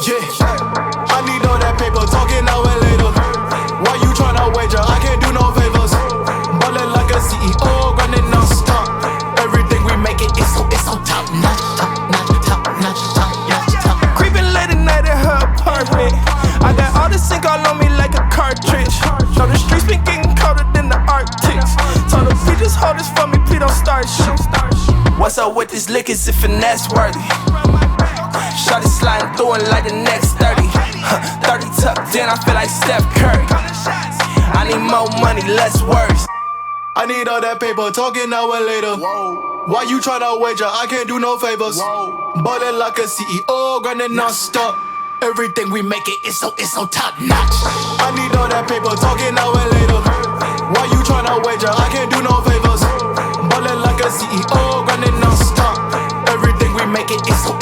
Yeah, I need all that paper, talking now and later. Why you tryna wager? I can't do no favors. Ballin' like a CEO, running non-stop. Everything we make it's so top notch, top notch, top notch, top notch, top. Creeping late at night at her apartment. I got all this ink all on me like a cartridge. Know the streets been getting colder than the Arctic. Told the beat just hold this for me, please don't start shit. What's up with this lick, is it finesse worthy? Shawty sliding through it like the next 30. 30 tucked in, I feel like Steph Curry. I need more money, less words. I need all that paper, talking now and later. Why you tryna wager? I can't do no favors. Ballin' like a CEO, running non-stop. Everything we make it's so top notch. I need all that paper, talking now and later. Why you tryna wager? I can't do no favors. Ballin' like a CEO, running non-stop. Everything we make it's so